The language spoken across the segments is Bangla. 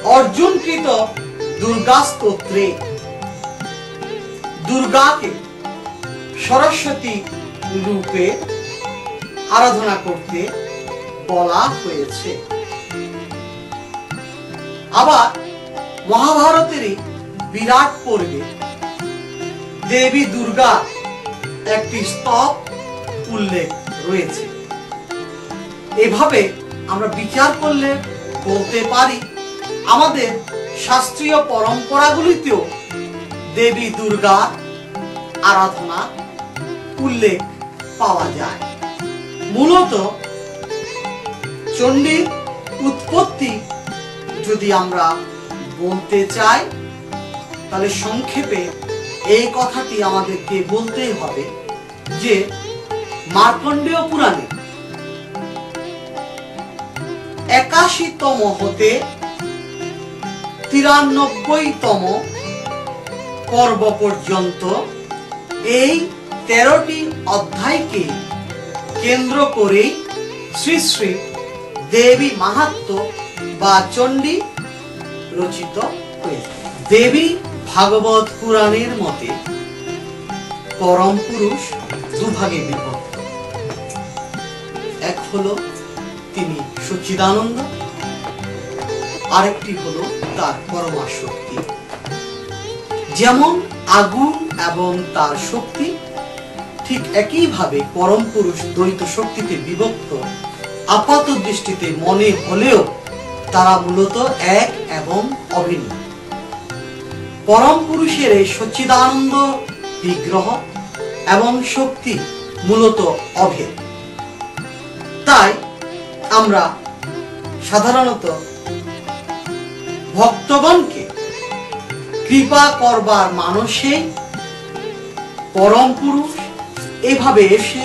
অর্জুনকৃত দুর্গা স্তোত্রে দুর্গাকে সরস্বতী রূপে আরাধনা করতে বলা হয়েছে। আবার মহাভারতেরই বিরাট পর্বে দেবী দুর্গা একটি স্তব উল্লেখ রয়েছে। এভাবে আমরা বিচার করলে বলতে পারি আমাদের শাস্ত্রীয় পরম্পরাগুলিতেও দেবী দুর্গার আরাধনা উল্লেখ পাওয়া যায়। মূলত চণ্ডীর উৎপত্তি যদি আমরা বলতে চাই তাহলে সংক্ষেপে এই কথাটি আমাদেরকে বলতেই হবে যে মার্কণ্ডেয় পুরাণে ৮১তম হতে ৯৩তম পর্ব পর্যন্ত এই ১৩টি অধ্যায়কে কেন্দ্র করে শ্রী শ্রী দেবী মাহাত্ম্য বা চণ্ডী রচিত হয়েছে। দেবী ভাগবত পুরাণের মতে পরম পুরুষ দুভাগে বিভক্ত। এক হলো তিনি সচ্চিদানন্দ, আরেকটি হলো তার পরমা শক্তি। যেমন আগুন এবং তার শক্তি, ঠিক একইভাবে পরম পুরুষ দ্বৈত শক্তিতে বিভক্ত আপাত দৃষ্টিতে মনে হলেও তারা মূলত এক এবং অভিন্ন। পরম পুরুষের এই সচ্চিদানন্দ বিগ্রহ এবং শক্তি মূলত অভেদ। তাই আমরা সাধারণত ভক্তগণকে কৃপা করবার মানসে পরম পুরুষ এভাবে এসে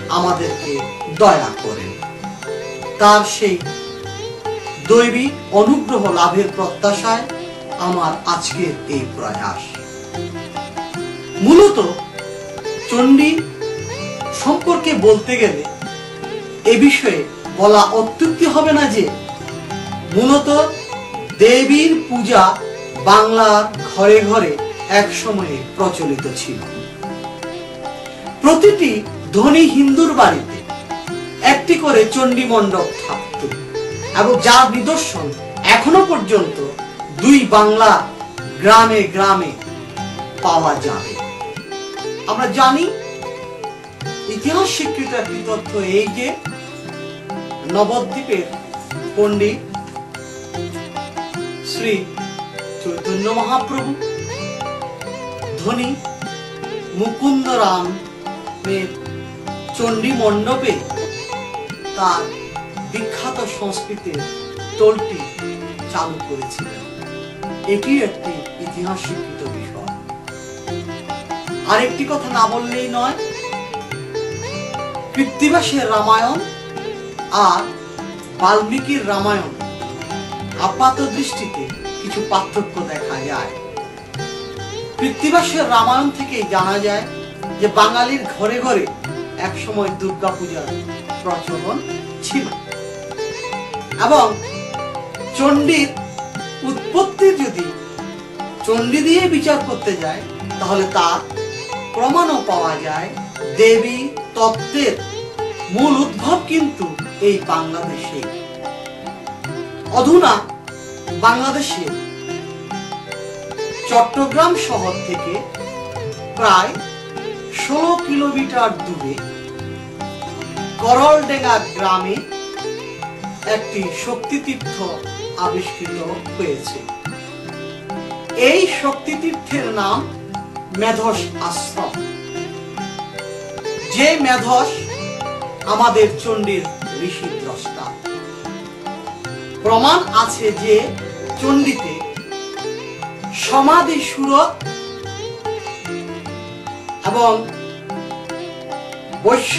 আমাদেরকে দয়া করেন। তার সেই দৈবিক অনুগ্রহ লাভের প্রত্যাশায় আমার আজকের এই প্রয়াস। মূলত চণ্ডী সম্পর্কে বলতে গেলে এ বিষয়ে বলা অত্যুক্তি হবে না যে মূলত দেবীর পূজা বাংলার ঘরে ঘরে এক সময়ে প্রচলিত ছিল। প্রতিটি ধনী হিন্দুর বাড়িতে একটি করে চণ্ডী মণ্ডপ থাকত এবং যার নিদর্শন এখনো পর্যন্ত দুই বাংলা গ্রামে গ্রামে পাওয়া যাবে। আমরা জানি ইতিহাস স্বীকৃত একটি তথ্য এই যে নবদ্বীপের পণ্ডিত শ্রী চৈতন্য মহাপ্রভু ধনী মুকুন্দরামের চণ্ডী মণ্ডপে তার বিখ্যাত সংস্কৃতের টোলটি চালু করেছিলেন। এটি একটি ইতিহাস স্বীকৃত বিষয়। আরেকটি কথা না বললেই নয়, কৃত্তিবাসের রামায়ণ আর বাল্মীকির রামায়ণ আপাত দৃষ্টিতে কিছু পার্থক্য দেখা যায়। কৃত্তিবাসের রামায়ণ থেকেই জানা যায় যে বাঙালির ঘরে ঘরে এক সময় দুর্গা পূজার প্রচলন ছিল এবং চণ্ডীর উৎপত্তি যদি চণ্ডী দিয়ে বিচার করতে যায় তাহলে তার প্রমাণও পাওয়া যায়। দেবী তত্ত্বের মূল উদ্ভব কিন্তু এই বাংলাদেশে। অধুনা বাংলাদেশের চট্টগ্রাম শহর থেকে প্রায় ১৬ কিলোমিটার দূরে করলডেঙ্গা গ্রামে একটি শক্তিতীর্থ আবিষ্কৃত হয়েছে। এই শক্তিতীর্থের নাম মেধস আশ্রম। যে মেধস আমাদের চণ্ডীর ঋষি দ্রষ্টা। প্রমাণ আছে যে চণ্ডীতে সমাধি সুরত এবং বৈশ্য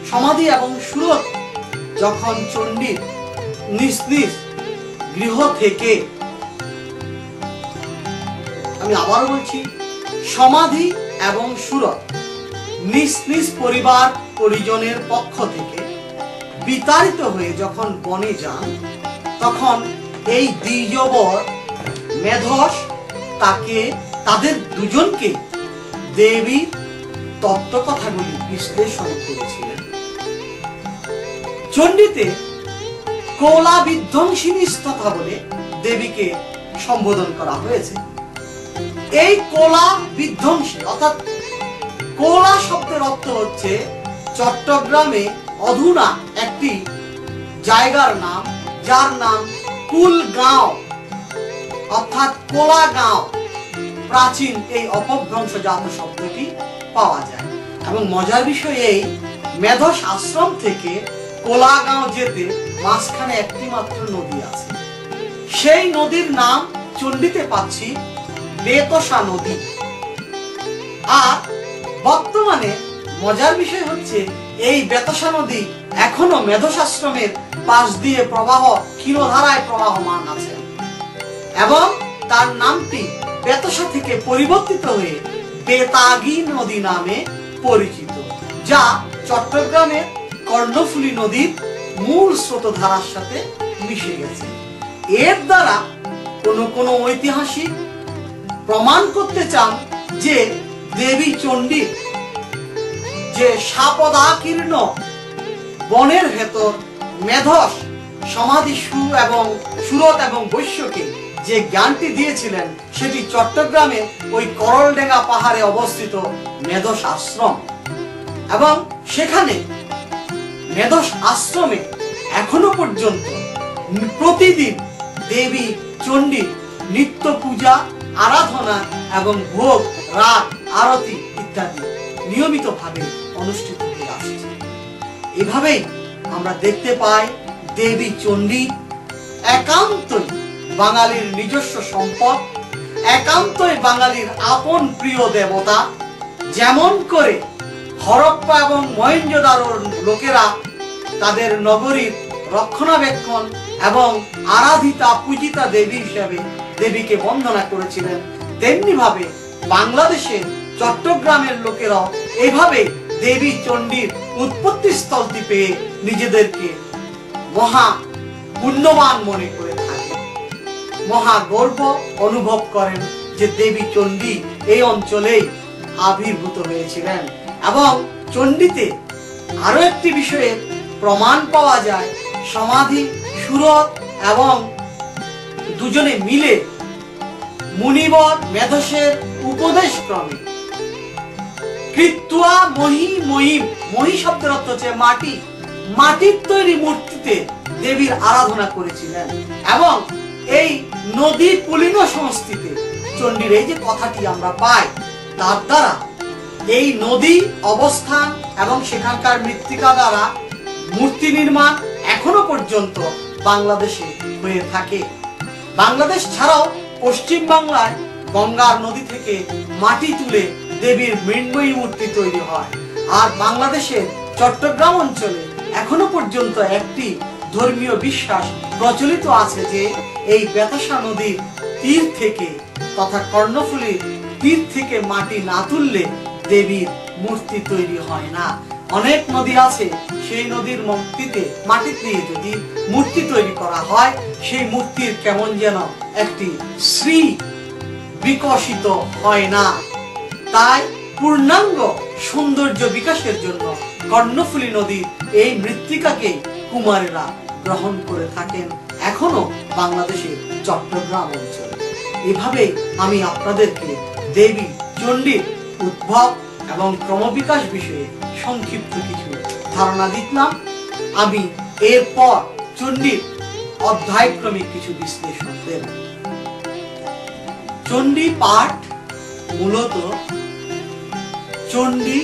সমাধি এবং সুরত যখন চণ্ডীর নিজ নিজ গৃহ থেকে, আমি আবার বলছি, সমাধি এবং সুরত নিজ নিজ পরিবার পরিজনের পক্ষ থেকে বিতাড়িত হয়ে যখন বনে যান, তখন এই দ্বিজবর মেধস তাদের দুজনকে দেবীর তত্ত্ব কথাগুলি বিশ্লেষণ করেছিলেন। চণ্ডীতে কোলা বিধ্বংসিনী তথা বলে দেবীকে সম্বোধন করা হয়েছে। এই কোলা বিধ্বংসী অর্থাৎ কোলা শব্দের অর্থ হচ্ছে চট্টগ্রামে অধুনা একটি জায়গার নাম, যার নাম কুলগাঁও অর্থাৎ কোলাগাঁও। প্রাচীন এই অপভ্রংশজাত শব্দটি পাওয়া যায়। এবং মজার বিষয় এই, মেধস আশ্রম থেকে কোলাগাঁও যেতে মাঝখানে একটি মাত্র নদী আছে। সেই নদীর নাম চণ্ডীতে পাচ্ছি বেতসা নদী। আর বর্তমানে মজার বিষয় হচ্ছে এই বেতসা নদী এখনো মেধস আশ্রমের পাশ দিয়ে ক্ষীণধারায় প্রবাহমান আছে এবং তার নামটি বেতসা থেকে পরিবর্তিত হয়ে বেতাগী নদী নামে পরিচিত, যা চট্টগ্রামের কর্ণফুলী নদীর মূল স্রোতধারার সাথে মিশে গেছে। এর দ্বারা কোন ঐতিহাসিক প্রমাণ করতে চান যে দেবী চণ্ডীর যে সাপদাকীর্ণ বনের ভেতর মেধস সমাধি সুরত এবং বৈশ্যকে যে জ্ঞানটি দিয়েছিলেন, সেটি চট্টগ্রামে ওই করলডেঙ্গা পাহাড়ে অবস্থিত মেধস আশ্রম। এবং সেখানে মেধস আশ্রমে এখনো পর্যন্ত প্রতিদিন দেবী চণ্ডী নিত্য পূজা, আরাধনা এবং ভোগ, রাগ, আরতি ইত্যাদি নিয়মিতভাবে অনুষ্ঠিত হয়ে আসছে। এভাবেই আমরা দেখতে পাই দেবী চণ্ডী একান্তই বাঙালির নিজস্ব সম্পদ, একান্তই বাঙালির আপন প্রিয় দেবতা। যেমন করে হরপ্পা এবং মহেঞ্জোদারোর লোকেরা তাদের নগরীর রক্ষণাবেক্ষণ এবং আরাধিতা পূজিতা দেবী হিসেবে দেবীকে বন্দনা করেছিলেন, তেমনি ভাবে বাংলাদেশের চট্টগ্রামের লোকেরাও এইভাবে দেবী চণ্ডীর উৎপত্তি স্থলটি পেয়ে নিজেদেরকে মহা পুণ্যবান মনে করে থাকে, মহা গর্ব অনুভব করেন যে দেবী চণ্ডী এই অঞ্চলেই আবির্ভূত হয়েছিলেন। এবং চণ্ডীতে আরো একটি বিষয়ের প্রমাণ পাওয়া যায়, সমাধি সুরত এবং দুজনে মিলে মুনিবর মেধসের উপদেশ ক্রমে কৃত্তুয়া মহি মহিম, মহি শব্দের অর্থ হচ্ছে মাটি, মাটির তৈরি মূর্তিতে দেবীর আরাধনা করেছিলেন। এবং এই নদী পুলিন সংস্কৃতিতে চণ্ডীর এই যে কথাটি আমরা পাই, তার দ্বারা এই নদী অবস্থান এবং সেখানকার মৃত্তিকা দ্বারা মূর্তি নির্মাণ এখনো পর্যন্ত বাংলাদেশে হয়ে থাকে। বাংলাদেশ ছাড়াও পশ্চিম বাংলায় গঙ্গার নদী থেকে মাটি তুলে দেবীর মৃন্ময়ী মূর্তি তৈরি হয়। আর বাংলাদেশের চট্টগ্রাম অঞ্চলে এখনো পর্যন্ত একটি ধর্মীয় বিশ্বাস প্রচলিত আছে যে এই বেতসা নদীর তীর থেকে তথা কর্ণফুলীর তীর থেকে মাটি না তুললে দেবীর মূর্তি তৈরি হয় না। অনেক নদী আছে, সেই নদীর মাটি দিয়ে যদি মূর্তি তৈরি করা হয়, সেই মূর্তির কেমন যেন একটি শ্রী বিকশিত হয় না। তাই পূর্ণাঙ্গ সৌন্দর্য বিকাশের জন্য কর্ণফুলী নদীর এই মৃত্তিকাকে কুমারেরা গ্রহণ করে থাকেন এখনো বাংলাদেশের চট্টগ্রাম অঞ্চলে। এভাবে আমি আপনাদেরকে দেবী চণ্ডীর উদ্ভব এবং ক্রমবিকাশ বিষয়ে সংক্ষিপ্ত কিছু ধারণা দিলাম। আমি এরপর চণ্ডীর অধ্যায়ক্রমিক কিছু বিশ্লেষণ দেব। চণ্ডী পাঠ মূলত চণ্ডী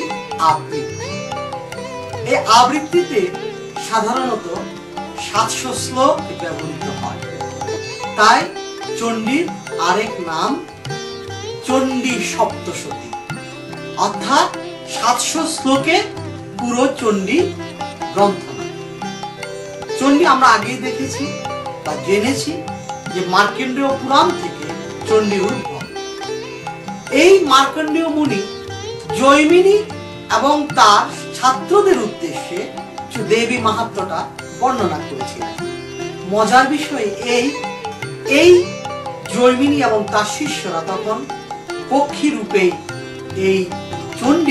আবৃত্তি। এই আবৃত্তিতে সাধারণত 700 শ্লোক ব্যবহৃত হয়। তাই চণ্ডীর আরেক নাম চণ্ডী সপ্তশতী, অর্থাৎ 700 শ্লোকে পুরো চণ্ডী গ্রন্থনা। চণ্ডী আমরা আগেই দেখেছি বা জেনেছি যে মার্কণ্ডেয় পুরাণ থেকে চণ্ডীর উদ্ভব। এই মার্কণ্ডেয় মুনি জৈমিনী এবং তার ছাত্রদের উদ্দেশ্যে দেবী মাহাত্ম্যটা বর্ণনা করেছিলেন। মজার বিষয় এই জৈমিনী এবং তার শিষ্যরা তখন পক্ষী রূপে এই চণ্ডী